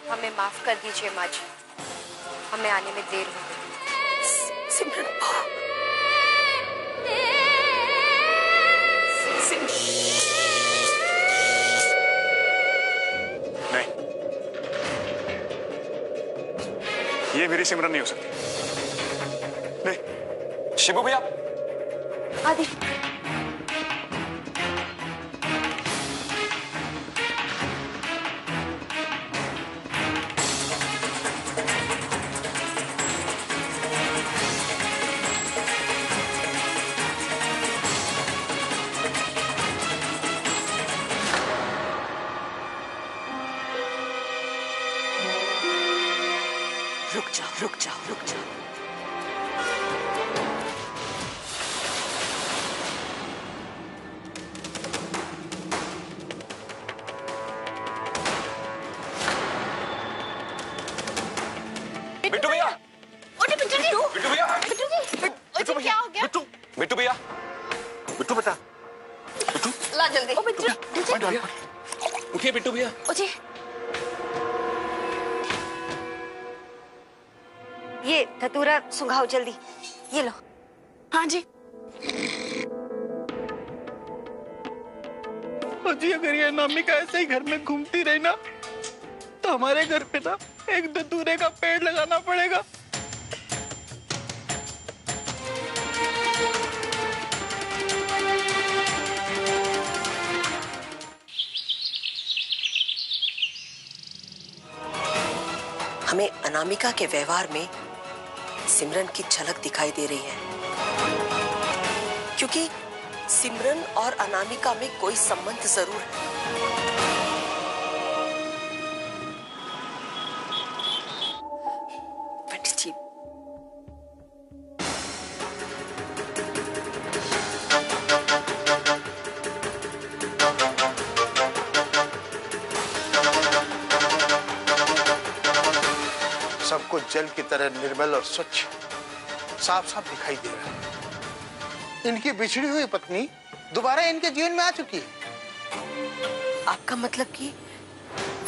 हमें माफ कर दीजिए माँ जी, हमें आने में देर हो गई। सिमरन नहीं, ये मेरी सिमरन नहीं हो सकती। नहीं, शिबू भैया। आदि, रुक जाओ, रुक जाओ, रुक जाओ। बिट्टू भैया, बिट्टू भैया, बिट्टू क्या हो गया? बिट्टू भैया, बिट्टू बेटा, बिट्टू ला जल्दी। ओ बिट्टू, उठिए बिट्टू भैया। उठिए। ये धतूरा सुंघाओ जल्दी, ये लो। हाँ जी। जी अगर ये अनामिका ऐसे ही घर में घूमती रही ना तो हमारे घर पे ना एक धतूरे का पेड़ लगाना पड़ेगा। हमें अनामिका के व्यवहार में सिमरन की झलक दिखाई दे रही है, क्योंकि सिमरन और अनामिका में कोई संबंध जरूर है। पंडित जी, सब कुछ जल की तरह निर्मल और स्वच्छ साफ साफ दिखाई दे रहा है। इनकी बिछड़ी हुई पत्नी दोबारा इनके जीवन में आ चुकी है। आपका मतलब कि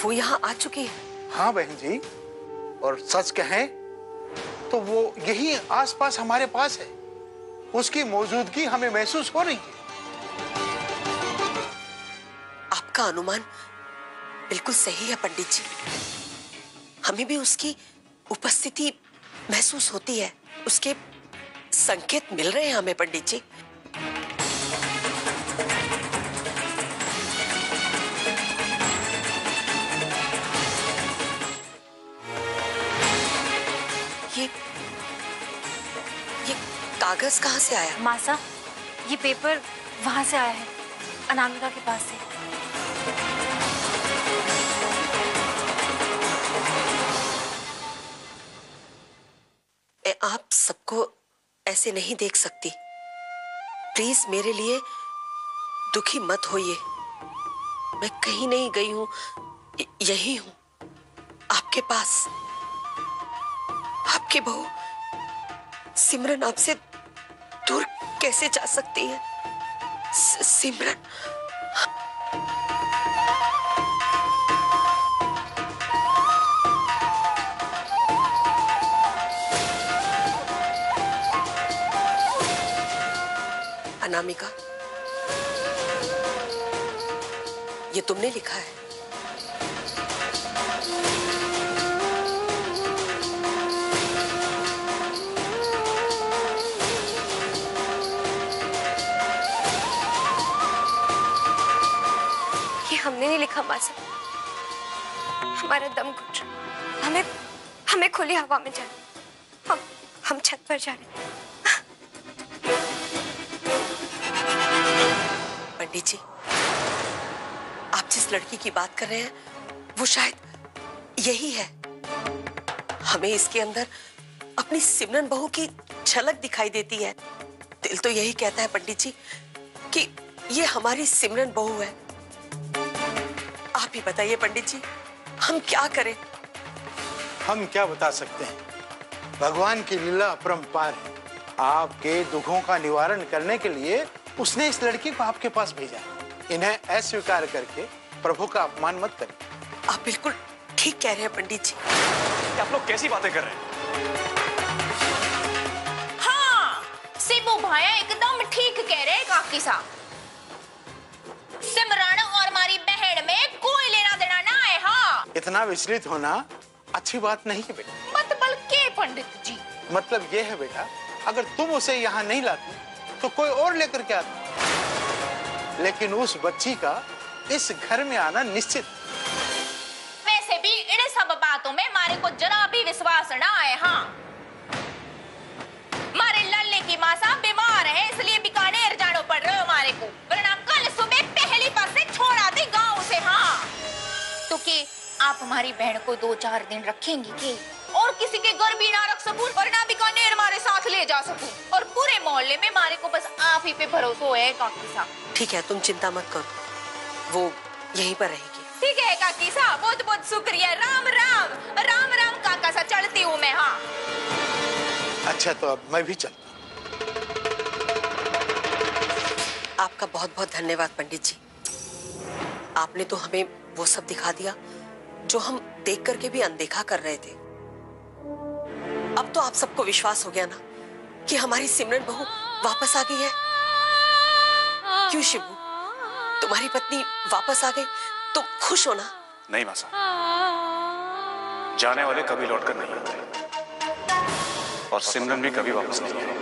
वो यहाँ आ चुकी है? हाँ बहन जी, और सच कहें तो वो यही आसपास हमारे पास है। उसकी मौजूदगी हमें महसूस हो रही है। आपका अनुमान बिल्कुल सही है पंडित जी। हमें भी उसकी उपस्थिति महसूस होती है, उसके संकेत मिल रहे हैं हमें पंडित जी। ये कागज कहाँ से आया? मासा, ये पेपर वहां से आया है, अनामिका के पास से। आप सबको ऐसे नहीं देख सकती। प्लीज मेरे लिए दुखी मत होइए। मैं कहीं नहीं गई हूं, यही हूं आपके पास। आपकी बहू सिमरन आपसे दूर कैसे जा सकती है? सिमरन, अनामिका, ये तुमने लिखा है? ये हमने नहीं लिखा मासा, हमारा दम घुट रहा। हमें खुली हवा में जाना। हम छत पर जा रहे हैं। पंडित जी, आप जिस लड़की की बात कर रहे हैं वो शायद यही है। हमें इसके अंदर अपनी सिमरन बहू की झलक दिखाई देती है। दिल तो यही कहता है पंडित जी कि ये हमारी सिमरन बहू है। आप ही बताइए पंडित जी, हम क्या करें? हम क्या बता सकते हैं, भगवान की लीला अपरंपार है। आपके दुखों का निवारण करने के लिए उसने इस लड़की को आपके पास भेजा। इन्हें अस्वीकार करके प्रभु का अपमान मत करें। आप बिल्कुल ठीक कह रहे हैं पंडित जी। ये आप लोग कैसी बातें कर रहे हैं? हाँ, शिबू भाया एकदम ठीक कह रहे हैं काकी साहब। सिमरन और हमारी बहन में कोई लेना देना ना है। हाँ, इतना विचलित होना अच्छी बात नहीं है बेटा। मतलब के पंडित जी? मतलब ये है बेटा, अगर तुम उसे यहाँ नहीं लाती तो कोई और लेकर के आता, लेकिन उस बच्ची का इस घर में आना निश्चित। वैसे भी इन सब बातों में हमारे को जरा भी विश्वास ना है। हाँ, हमारे लल्ले की माँ साहब बीमार है, इसलिए बीकानेर जाना पड़ रहा है हमारे को, वरना कल सुबह पहली बस से छोड़ आते गाँव से। हाँ, तो कि आप हमारी बहन को 2-4 दिन रखेंगी कि और किसी के घर भी ना रख सकूं, वरना बीकानेर हमारे साथ ले जा सकूं, और पूरे मोहल्ले में हमारे को बस आप ही पे भरोसा है काकी साहब। ठीक है, तुम चिंता मत करो, वो यहीं पर रहेगी। ठीक है काकी साहब, बहुत बहुत शुक्रिया। राम राम, राम राम काका साहब, चलती हूँ मैं। हाँ, अच्छा तो अब मैं भी चलता। आपका बहुत बहुत धन्यवाद पंडित जी। आपने तो हमें वो सब दिखा दिया जो हम देख करके भी अनदेखा कर रहे थे। अब तो आप सबको विश्वास हो गया ना कि हमारी सिमरन बहू वापस आ गई है। क्यों शिबू, तुम्हारी पत्नी वापस आ गई, तुम खुश हो ना? नहीं मासा, जाने वाले कभी लौटकर नहीं आते, और सिमरन भी कभी वापस नहीं आएगी।